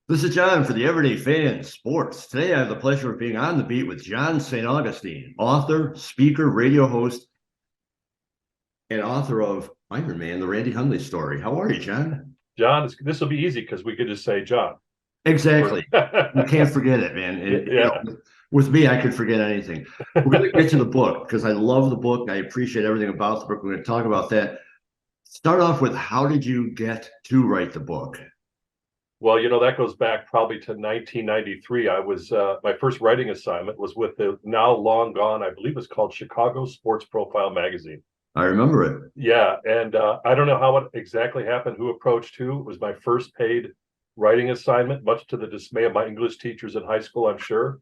This is John for the Everyday Fan Sports. Today I have the pleasure of being on the beat with John St. Augustine, author, speaker, radio host, and author of Ironman, the Randy Hundley story. How are you, John? John, this will be easy because we could just say John. Exactly. You can't forget it, man. Yeah. With me, I could forget anything. We're going to get to the book because I love the book. I appreciate everything about the book. We're going to talk about that. Start off with, how did you get to write the book? Well, that goes back probably to 1993. I was my first writing assignment was with the now long gone, I believe it's called Chicago Sports Profile magazine. I remember it. Yeah, and I don't know how it exactly happened, who approached who. It was my first paid writing assignment, much to the dismay of my English teachers in high school, I'm sure.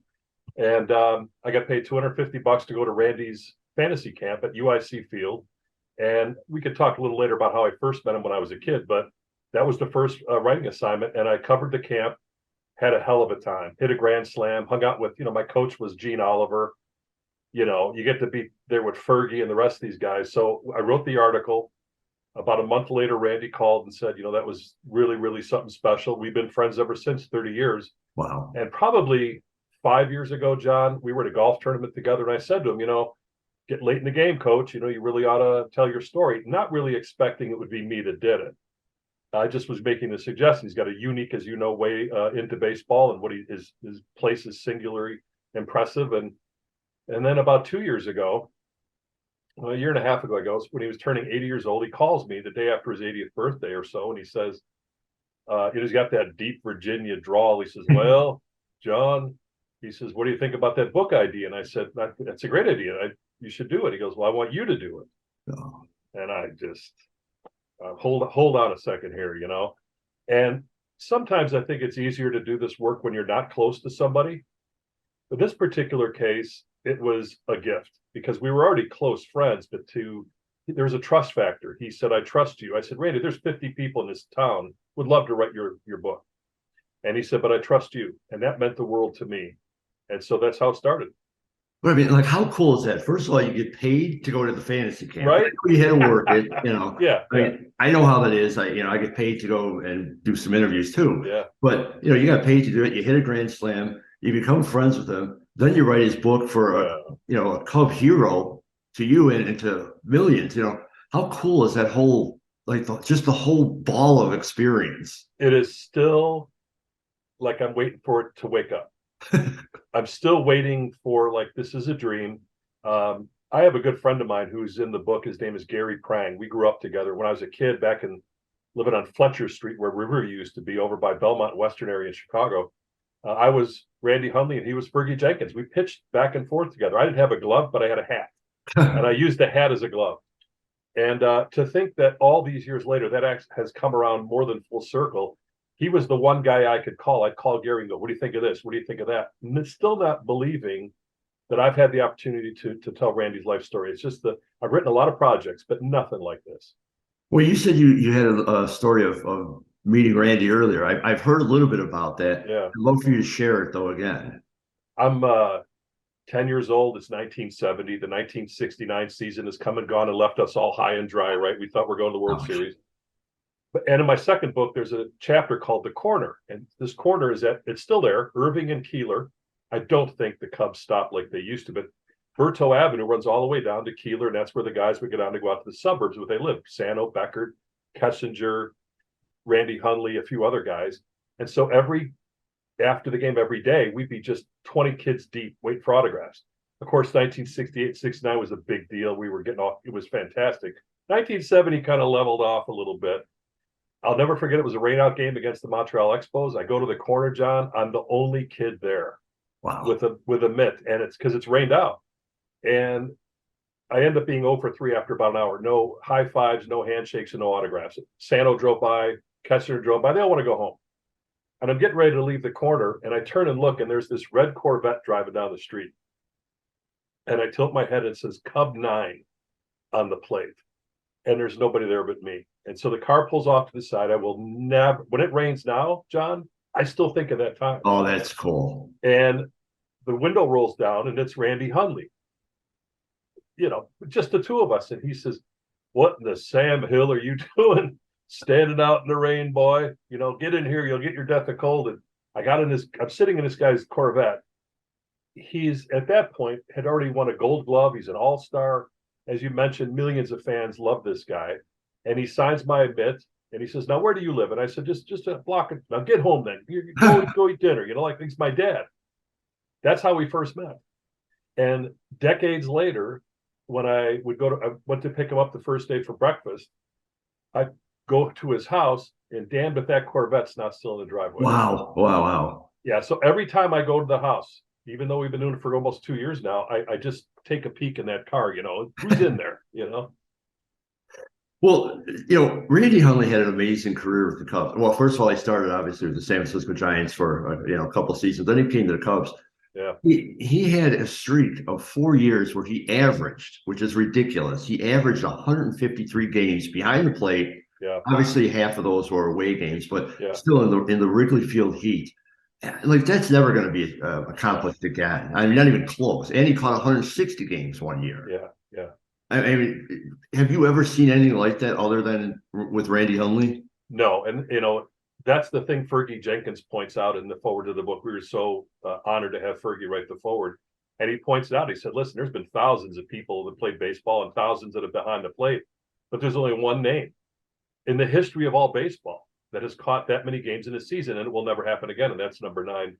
And I got paid $250 to go to Randy's fantasy camp at UIC Field. And we could talk a little later about how I first met him when I was a kid, but that was the first writing assignment. And I covered the camp, had a hell of a time, hit a grand slam, hung out with, my coach was Gene Oliver. You get to be there with Fergie and the rest of these guys. So I wrote the article. About a month later, Randy called and said, that was really, really something special. We've been friends ever since, 30 years. Wow. And probably 5 years ago, John, we were at a golf tournament together. And I said to him, get late in the game, coach, you really ought to tell your story. Not really expecting it would be me that did it. I just was making the suggestion. He's got a unique, as you know, way into baseball, and what his place is singularly impressive. And then about 2 years ago, a year and a half ago, I guess, when he was turning 80 years old, he calls me the day after his 80th birthday or so, and he says, he's got that deep Virginia drawl. He says, "Well, John," he says, "what do you think about that book idea?" And I said, "That's a great idea. You should do it." He goes, "Well, I want you to do it." Oh. And I just hold on a second here, And sometimes I think it's easier to do this work when you're not close to somebody. But this particular case, it was a gift because we were already close friends, but there was a trust factor. He said, "I trust you." I said, "Randy, there's 50 people in this town would love to write your book." And he said, "But I trust you." And that meant the world to me. And so that's how it started. But I mean, like, how cool is that? First of all, you get paid to go to the fantasy camp, right? You had to work it, Yeah. I mean, I know how that is. I get paid to go and do some interviews too. Yeah. But you got paid to do it. You hit a grand slam. You become friends with him. Then you write his book for a Cub hero to you and to millions. How cool is that whole just the whole ball of experience? It is still like I'm waiting for it to wake up. I'm still waiting for, this is a dream. I have a good friend of mine who's in the book. His name is Gary Prang. We grew up together when I was a kid back in living on Fletcher Street, where Riverview used to be, over by Belmont Western area in Chicago. I was Randy Hundley and he was Fergie Jenkins. We pitched back and forth together. I didn't have a glove, but I had a hat. And I used the hat as a glove. And to think that all these years later, that has come around more than full circle. He was the one guy I could call. I'd call Gary and go, "What do you think of this? What do you think of that?" And still not believing that I've had the opportunity to tell Randy's life story. It's just that I've written a lot of projects, but nothing like this. Well, you said you had a story of meeting Randy earlier. I've heard a little bit about that. Yeah. I'd love for you to share it, though, again. I'm 10 years old. It's 1970. The 1969 season has come and gone and left us all high and dry, right? We thought we're going to the World Series. And in my second book, there's a chapter called The Corner. And this corner it's still there, Irving and Keeler. I don't think the Cubs stopped like they used to, but Berto Avenue runs all the way down to Keeler, and that's where the guys would get on to go out to the suburbs where they lived. Sano, Beckert, Kessinger, Randy Hundley, a few other guys. And so after the game every day, we'd be just 20 kids deep waiting for autographs. Of course, 1968, 69 was a big deal. We were getting off. It was fantastic. 1970 kind of leveled off a little bit. I'll never forget, it was a rainout game against the Montreal Expos. I go to the corner, John. I'm the only kid there. Wow. With a mitt, and it's because it's rained out. And I end up being 0 for 3 after about an hour. No high fives, no handshakes, and no autographs. Sano drove by, Kessler drove by. They all want to go home. And I'm getting ready to leave the corner, and I turn and look, and there's this red Corvette driving down the street. And I tilt my head and it says Cub 9 on the plate. And there's nobody there but me. And so the car pulls off to the side. I will never, when it rains now, John, I still think of that time. Oh, that's cool. And the window rolls down and it's Randy Hundley. Just the two of us. And he says, "What in the Sam Hill are you doing? Standing out in the rain, boy. Get in here, you'll get your death of cold." And I'm sitting in this guy's Corvette. He's at that point had already won a Gold Glove. He's an all-star. As you mentioned, millions of fans love this guy. And he signs my mitt and he says, "Now, where do you live?" And I said, just a block. Now get home then. You go eat dinner. Like he's my dad. That's how we first met. And decades later, when I went to pick him up the first day for breakfast, I go to his house, and damned if that Corvette's not still in the driveway. Wow. Yeah. So every time I go to the house, even though we've been doing it for almost 2 years now, I just take a peek in that car, who's in there, Well, Randy Hundley had an amazing career with the Cubs. Well, first of all, he started obviously with the San Francisco Giants for a couple of seasons. Then he came to the Cubs. Yeah. He had a streak of 4 years where he averaged, which is ridiculous. He averaged 153 games behind the plate. Yeah. Obviously, half of those were away games, but yeah. still in the Wrigley Field heat. Like that's never going to be accomplished again. I mean, not even close. And he caught 160 games one year. Yeah. I mean, have you ever seen anything like that other than with Randy Hundley? No, and that's the thing Fergie Jenkins points out in the forward to the book. We were so honored to have Fergie write the forward, and he points out. He said, "Listen, there's been thousands of people that played baseball and thousands that have been behind the plate, but there's only one name in the history of all baseball that has caught that many games in a season, and it will never happen again. And that's number 9,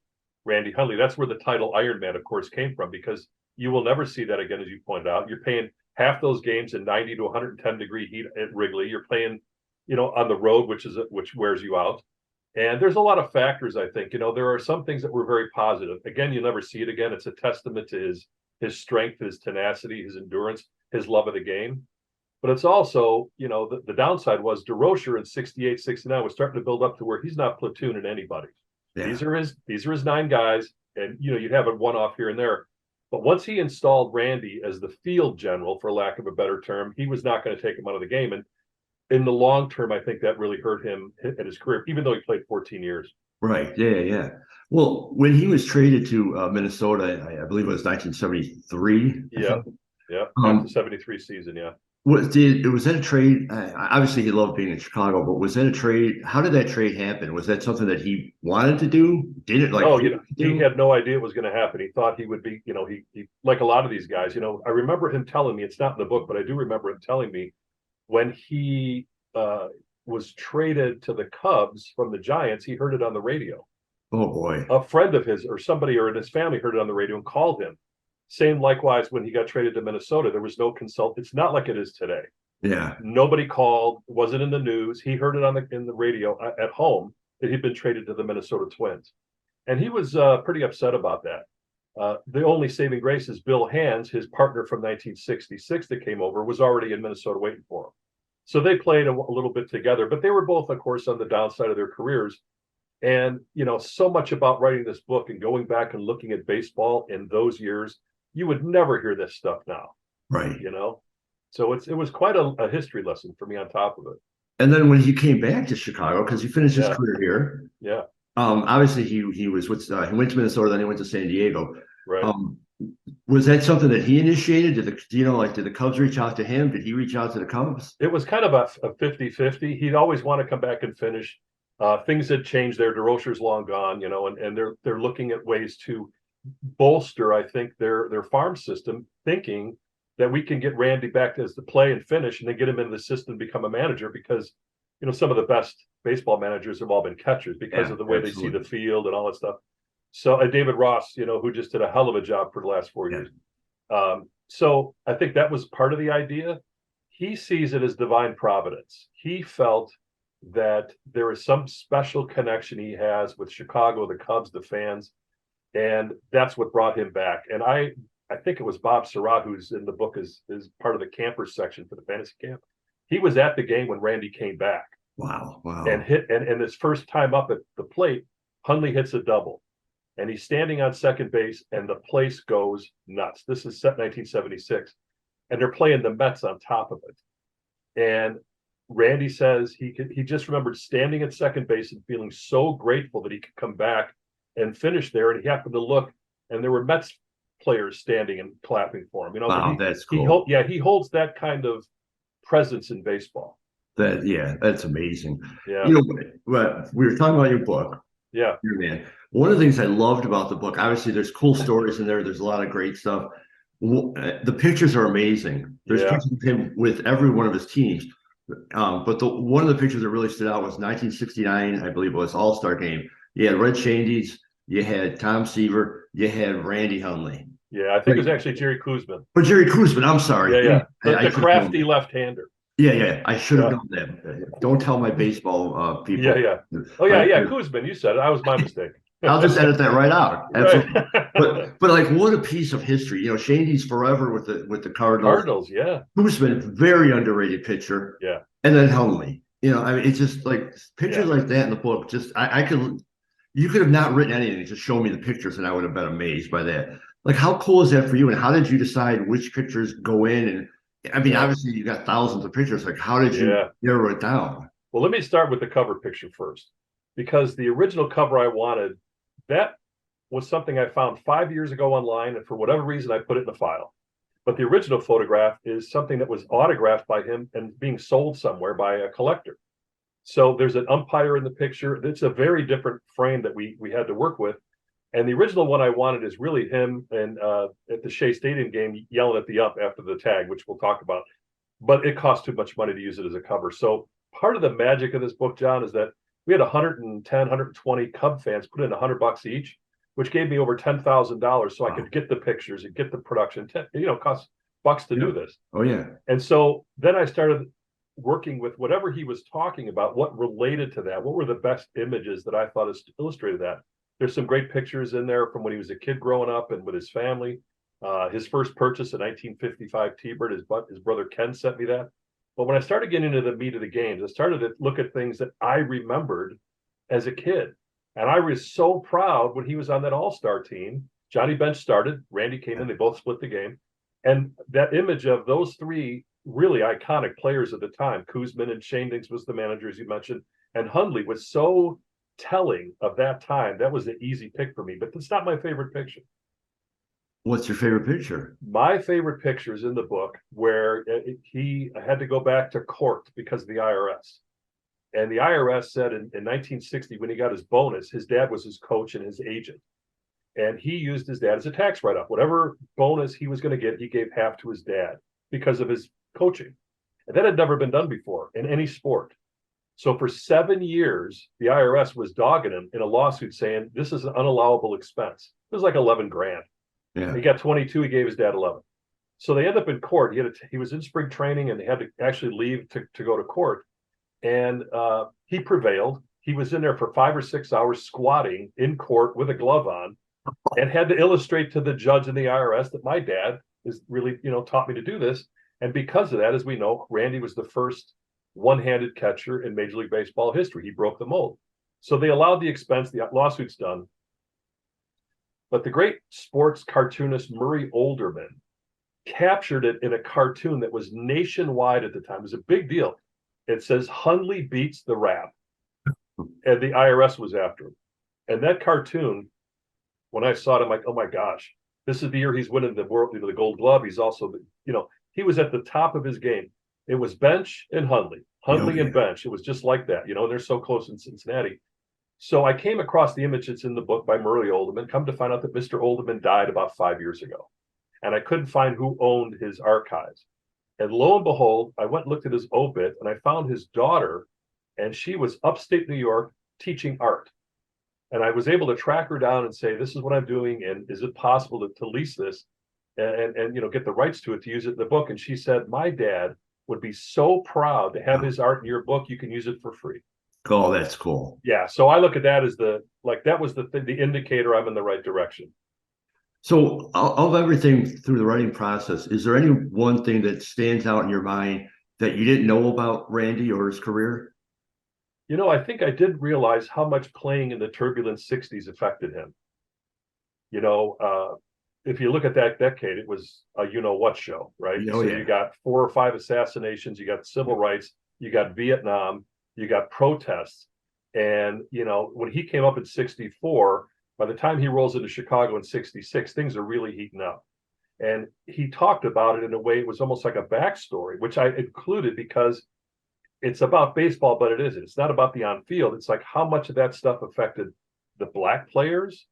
Randy Hundley. That's where the title Ironman, of course, came from, because you will never see that again, as you pointed out. You're paying half those games in 90 to 110 degree heat at Wrigley. You're playing, on the road, which wears you out. And there's a lot of factors, I think. There are some things that were very positive. Again, you'll never see it again. It's a testament to his strength, his tenacity, his endurance, his love of the game. But it's also, the downside was DeRocher in 68, 69 was starting to build up to where he's not platooning anybody. Yeah. These are his 9 guys, and you'd have a one-off here and there. But once he installed Randy as the field general, for lack of a better term, he was not going to take him out of the game. And in the long term, I think that really hurt him at his career, even though he played 14 years. Right. Yeah. Well, when he was traded to Minnesota, I believe it was 1973. Yeah. After the 73 season, yeah. Was that a trade? Obviously, he loved being in Chicago, but was that a trade? How did that trade happen? Was that something that he wanted to do? Did it he had no idea it was going to happen. He thought he would be, he like a lot of these guys. I remember him telling me, it's not in the book, but I do remember him telling me when he was traded to the Cubs from the Giants, he heard it on the radio. Oh boy! A friend of his or somebody or in his family heard it on the radio and called him. Same likewise when he got traded to Minnesota, there was no consult. It's not like it is today. Yeah. Nobody called, wasn't in the news. He heard it in the radio at home that he'd been traded to the Minnesota Twins. And he was pretty upset about that. The only saving grace is Bill Hands, his partner from 1966 that came over, was already in Minnesota waiting for him. So they played a little bit together, but they were both, of course, on the downside of their careers. And, so much about writing this book and going back and looking at baseball in those years, you would never hear this stuff now. Right. So it was quite a history lesson for me on top of it. And then when he came back to Chicago, because he finished his career here. Yeah. Obviously he was with he went to Minnesota, then he went to San Diego. Right. Was that something that he initiated? Did the Cubs reach out to him? Did he reach out to the Cubs? It was kind of a 50-50. He'd always want to come back and finish. Things had changed there. DeRocher's long gone, and they're looking at ways to bolster, I think, their farm system, thinking that we can get Randy back as the play and finish, and then get him into the system and become a manager, because some of the best baseball managers have all been catchers because of the way they see the field and all that stuff. So David Ross, who just did a hell of a job for the last 4 years. So I think that was part of the idea. He sees it as divine providence. He felt that there is some special connection he has with Chicago, the Cubs, the fans, and that's what brought him back. And I think it was Bob Surratt, who's in the book is part of the campers section for the fantasy camp. He was at the game when Randy came back. Wow. And and his first time up at the plate, Hundley hits a double. And he's standing on second base, and the place goes nuts. This is set 1976. And they're playing the Mets on top of it. And Randy says he just remembered standing at second base and feeling so grateful that he could come back and finish there. And he happened to look, and there were Mets players standing and clapping for him. Wow, that's cool. He holds that kind of presence in baseball. That's amazing. Yeah. We were talking about your book. Yeah. Man. One of the things I loved about the book, obviously, there's cool stories in there. There's a lot of great stuff. The pictures are amazing. There's Yeah. pictures of him with every one of his teams. But one of the pictures that really stood out was 1969, I believe it was All-Star game. You had Red Shandies, you had Tom Seaver, you had Randy Hundley. Yeah, I think it was actually Jerry Koosman. Or Jerry Koosman, I'm sorry. Yeah, yeah. I The should have known crafty that. left-hander. Yeah, I should have Yeah. known that. Don't tell my baseball people. Yeah. Oh, yeah. Koosman, you said it. That was my mistake. I'll just edit that right out. Right. Absolutely. But like what a piece of history. Shandy's forever with the Cardinals. Cardinals, yeah. Koosman, very underrated pitcher. Yeah. And then Hundley. I mean, it's just like pictures Yeah. like that in the book. Just you could have not written anything, just show me the pictures, and I would have been amazed by that. Like, how cool is that for you? And how did you decide which pictures go in? And I mean, obviously, you got thousands of pictures. Like, how did you narrow it down? Well, let me start with the cover picture first, because the original cover I wanted, that was something I found 5 years ago online, and for whatever reason, I put it in the file. But the original photograph is something that was autographed by him and being sold somewhere by a collector. So there's an umpire in the picture. It's a very different frame that we had to work with. And the original one I wanted is really him and at the Shea Stadium game yelling at the ump after the tag, which we'll talk about. But it cost too much money to use it as a cover. So part of the magic of this book, John, is that we had 110, 120 Cub fans put in $100 each, which gave me over $10,000 so I could get the pictures and get the production. It costs bucks to do this. Oh, yeah. And so then I started working with whatever he was talking about, what related to that, what were the best images that I thought illustrated that. There's some great pictures in there from when he was a kid growing up and with his family. His first purchase, a 1955 T-Bird, his brother Ken sent me that. But when I started getting into the meat of the games, I started to look at things that I remembered as a kid. And I was so proud when he was on that all-star team. Johnny Bench started, Randy came in, they both split the game. And that image of those three really iconic players at the time, Koosman and Shandings was the manager, as you mentioned, and Hundley was so telling of that time. That was an easy pick for me, but that's not my favorite picture. What's your favorite picture? My favorite picture is in the book where he had to go back to court because of the IRS. And the IRS said in 1960, when he got his bonus, his dad was his coach and his agent. And he used his dad as a tax write-off. Whatever bonus he was going to get, he gave half to his dad because of his coaching. And that had never been done before in any sport. So for 7 years, the IRS was dogging him in a lawsuit saying, this is an unallowable expense. It was like 11 grand. Yeah. He got 22, he gave his dad 11. So they end up in court. He was in spring training and they had to actually leave to go to court. And he prevailed. He was in there for 5 or 6 hours squatting in court with a glove on and had to illustrate to the judge and the IRS that my dad is really, taught me to do this. And because of that, as we know, Randy was the first one-handed catcher in Major League Baseball history. He broke the mold. So they allowed the expense, the lawsuit's done. But the great sports cartoonist Murray Olderman captured it in a cartoon that was nationwide at the time. It was a big deal. It says Hundley beats the rap. And the IRS was after him. And that cartoon, when I saw it, I'm like, oh my gosh, this is the year he's winning the world, the Gold Glove. He's also, he was at the top of his game. It was Bench and Hundley and Bench. It was just like that, they're so close in Cincinnati. So I came across the image that's in the book by Murray Olderman, come to find out that Mr. Olderman died about 5 years ago. And I couldn't find who owned his archives. And lo and behold, I went and looked at his obit and I found his daughter, and she was upstate New York teaching art. And I was able to track her down and say, this is what I'm doing. And is it possible to lease this and get the rights to it to use it in the book? And she said, my dad would be so proud to have his art in your book. You can use it for free. Oh, that's cool. Yeah. So I look at that as that was the indicator I'm in the right direction. So of everything through the writing process, is there any one thing that stands out in your mind that you didn't know about Randy or his career? I think I did realize how much playing in the turbulent 60s affected him. If you look at that decade, it was a what show, right? Oh, yeah. You got 4 or 5 assassinations, you got civil rights, you got Vietnam, you got protests. And, when he came up in 64, by the time he rolls into Chicago in 66, things are really heating up. And he talked about it in a way, it was almost like a backstory, which I included because it's about baseball, but it isn't. It's not about the on field. It's like how much of that stuff affected the black players,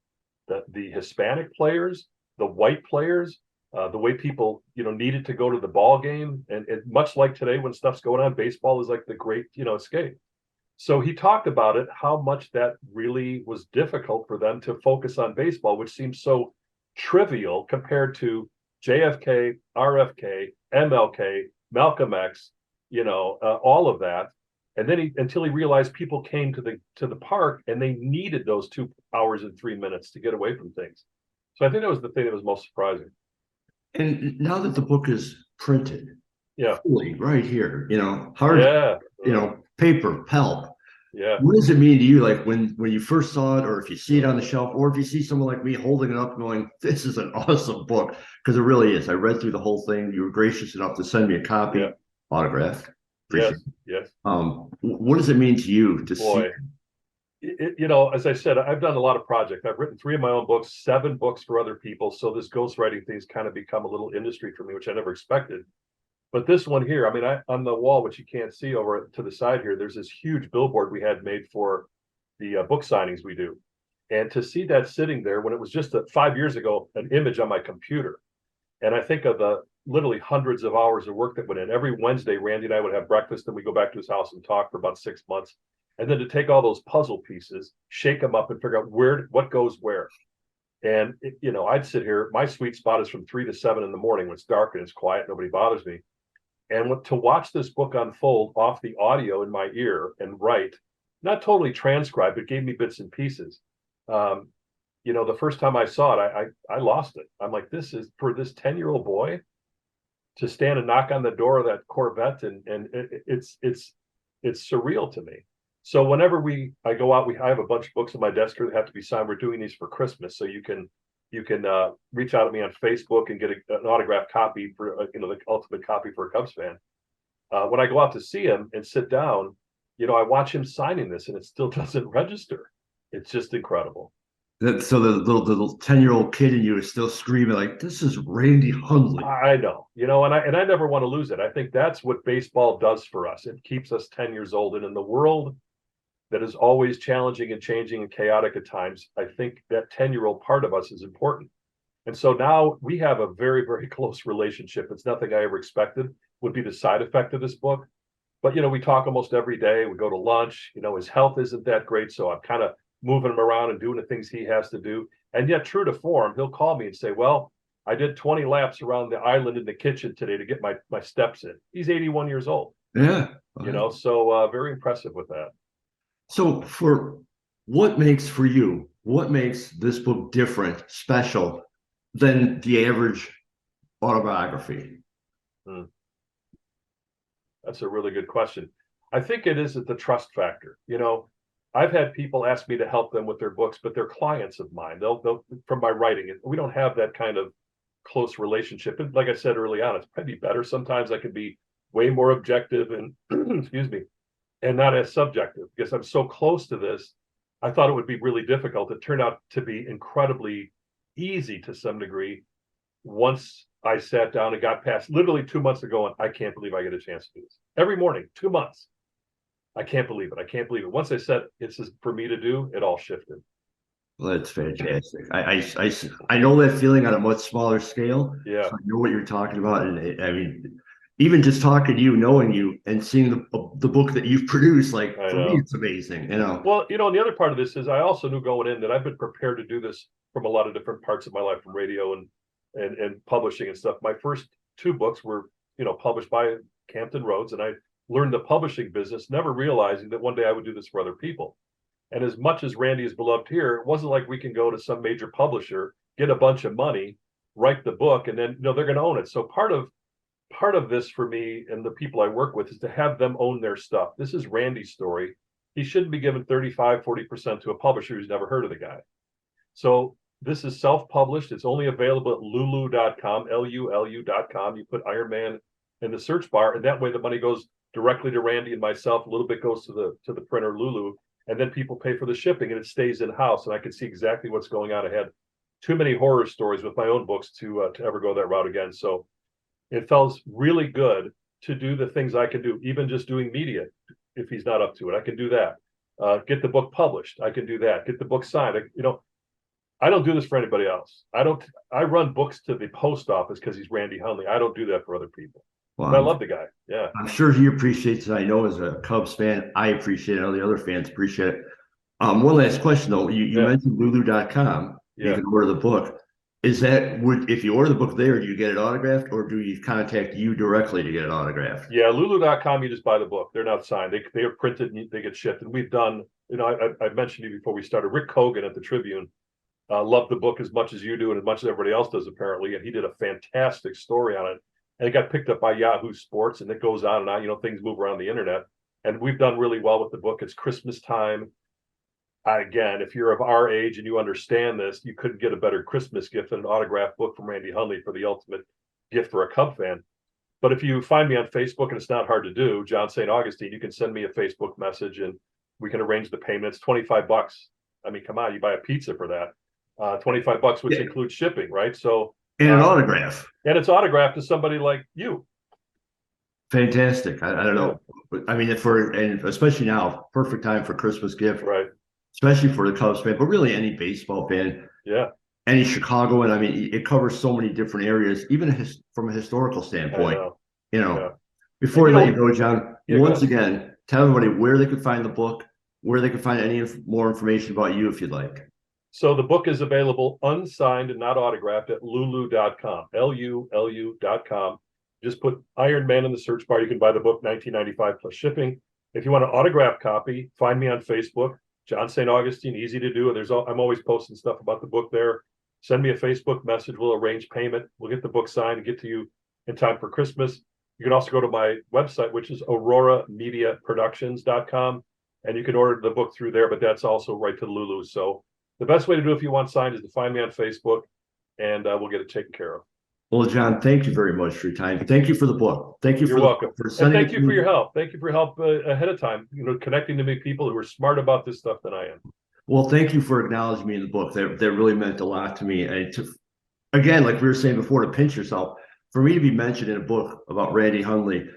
the Hispanic players, the white players, the way people, needed to go to the ball game. And much like today, when stuff's going on, baseball is like the great, escape. So he talked about it, how much that really was difficult for them to focus on baseball, which seems so trivial compared to JFK, RFK, MLK, Malcolm X, all of that. And then until he realized people came to the park and they needed those 2 hours and 3 minutes to get away from things. So I think that was the thing that was most surprising. And now that the book is printed, Yeah, fully right here, hard, yeah, paper, pulp. yeah. What does it mean to you, like when you first saw it, or if you see it on the shelf, or if you see someone like me holding it up going, this is an awesome book? Because it really is. I read through the whole thing. You were gracious enough to send me a copy, Yeah. autographed. Appreciate Yes. what does it mean to you to Boy, as I said, I've done a lot of projects. I've written 3 of my own books, 7 books for other people. So this ghostwriting thing's kind of become a little industry for me, which I never expected. But this one here, I mean, on the wall, which you can't see over to the side here, there's this huge billboard we had made for the book signings we do. And to see that sitting there when it was just 5 years ago, an image on my computer. And I think of the literally hundreds of hours of work that went in. Every Wednesday, Randy and I would have breakfast, and we go back to his house and talk for about 6 months. And then to take all those puzzle pieces, shake them up, and figure out what goes where. And I'd sit here. My sweet spot is from 3 to 7 in the morning when it's dark and it's quiet, nobody bothers me. And to watch this book unfold off the audio in my ear and write, not totally transcribed, but gave me bits and pieces. The first time I saw it, I lost it. I'm like, this is for this 10-year-old boy to stand and knock on the door of that Corvette, and it's surreal to me. So whenever I go out, I have a bunch of books on my desk that have to be signed. We're doing these for Christmas, so you can reach out to me on Facebook and get an autographed copy for the ultimate copy for a Cubs fan. When I go out to see him and sit down, I watch him signing this, and it still doesn't register. It's just incredible. So the little 10-year-old kid in you is still screaming like, this is Randy Hundley. I know, and I never want to lose it. I think that's what baseball does for us. It keeps us 10 years old, and in the world that is always challenging and changing and chaotic at times, I think that 10-year-old part of us is important. And so now we have a very, very close relationship. It's nothing I ever expected would be the side effect of this book. But, we talk almost every day. We go to lunch. His health isn't that great, so I'm kind of moving him around and doing the things he has to do. And yet, true to form, he'll call me and say, well, I did 20 laps around the island in the kitchen today to get my steps in. He's 81 years old. Yeah. So very impressive with that. So what makes this book different, special than the average autobiography? That's a really good question. I think it is the trust factor. I've had people ask me to help them with their books, but they're clients of mine. They'll from my writing, and we don't have that kind of close relationship. And like I said early on, it's probably better. Sometimes I can be way more objective and excuse me, and not as subjective, because I'm so close to this. I thought it would be really difficult. It turned out to be incredibly easy to some degree once I sat down and got past literally 2 months ago, and I can't believe I get a chance to do this every morning. 2 months. I can't believe it. Once I said this is for me to do, it all shifted. Well, that's fantastic. I know that feeling on a much smaller scale. Yeah. So I know what you're talking about. And I mean, even just talking to you, knowing you, and seeing the book that you've produced, like, for me, it's amazing. Well, and the other part of this is I also knew going in that I've been prepared to do this from a lot of different parts of my life, from radio and publishing and stuff. My first 2 books were, published by Campton Rhodes, and I learned the publishing business, never realizing that one day I would do this for other people. And as much as Randy is beloved here, it wasn't like we can go to some major publisher, get a bunch of money, write the book, and then they're going to own it. So part of this for me and the people I work with is to have them own their stuff. This is Randy's story. He shouldn't be given 35-40% to a publisher who's never heard of the guy. So this is self-published. It's only available at lulu.com, LULU.com. You put Ironman in the search bar, and that way the money goes directly to Randy and myself. A little bit goes to the printer, Lulu, and then people pay for the shipping, and it stays in house. And I can see exactly what's going on ahead. Too many horror stories with my own books to ever go that route again. So it felt really good to do the things I can do, even just doing media. If he's not up to it, I can do that. Get the book published. I can do that. Get the book signed. I don't do this for anybody else. I run books to the post office because he's Randy Hundley. I don't do that for other people. Well, But I love the guy. Yeah. I'm sure he appreciates it. I know as a Cubs fan, I appreciate it. All the other fans appreciate it. One last question though. You mentioned lulu.com. You can order the book. Is that if you order the book there, do you get it autographed, or do you contact you directly to get it autographed? Yeah, lulu.com, you just buy the book. They're not signed. They are printed and they get shipped. And we've done, I mentioned to you before we started, Rick Cogan at the Tribune loved the book as much as you do and as much as everybody else does, apparently. And he did a fantastic story on it. And it got picked up by Yahoo Sports, and it goes on and on. Things move around the internet. And we've done really well with the book. It's Christmas time. Again, if you're of our age and you understand this, you couldn't get a better Christmas gift than an autographed book from Randy Hundley for the ultimate gift for a Cub fan. But if you find me on Facebook, and it's not hard to do, John St. Augustine, you can send me a Facebook message and we can arrange the payment. It's $25. I mean, come on, you buy a pizza for that. $25, which includes shipping, right? So and an autograph. And it's autographed to somebody like you. Fantastic. I don't know. I mean, and especially now, perfect time for Christmas gift. Right. Especially for the Cubs fan, but really any baseball fan. Yeah. Any Chicagoan. I mean, it covers so many different areas, even from a historical standpoint. Before I let you go, John, once again, tell everybody where they can find the book, where they can find any more information about you if you'd like. So the book is available unsigned and not autographed at lulu.com, LULU.com. Just put Ironman in the search bar. You can buy the book, $19.95 plus shipping. If you want an autographed copy, find me on Facebook. John St. Augustine, easy to do. I'm always posting stuff about the book there. Send me a Facebook message. We'll arrange payment. We'll get the book signed and get to you in time for Christmas. You can also go to my website, which is auroramediaproductions.com, and you can order the book through there, but that's also right to Lulu. So the best way to do it if you want signed is to find me on Facebook, and we'll get it taken care of. Well, John, thank you very much for your time. Thank you for the book. Thank you. You're welcome. And thank you for your help. Thank you for your help ahead of time, connecting to me people who are smart about this stuff than I am. Well, thank you for acknowledging me in the book. That really meant a lot to me. And again, like we were saying before, to pinch yourself, for me to be mentioned in a book about Randy Hundley,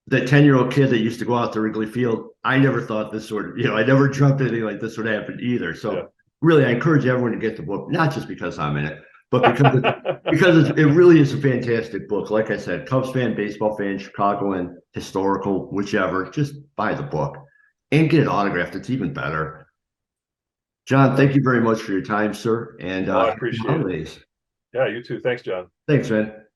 that 10-year-old kid that used to go out to Wrigley Field, I never thought this I never dreamt anything like this would happen either. So really, I encourage everyone to get the book, not just because I'm in it, but because it really is a fantastic book. Like I said, Cubs fan, baseball fan, Chicagoan, historical, whichever, just buy the book and get it autographed. It's even better. John, thank you very much for your time, sir. And I appreciate it. Yeah, you too. Thanks, John. Thanks, man.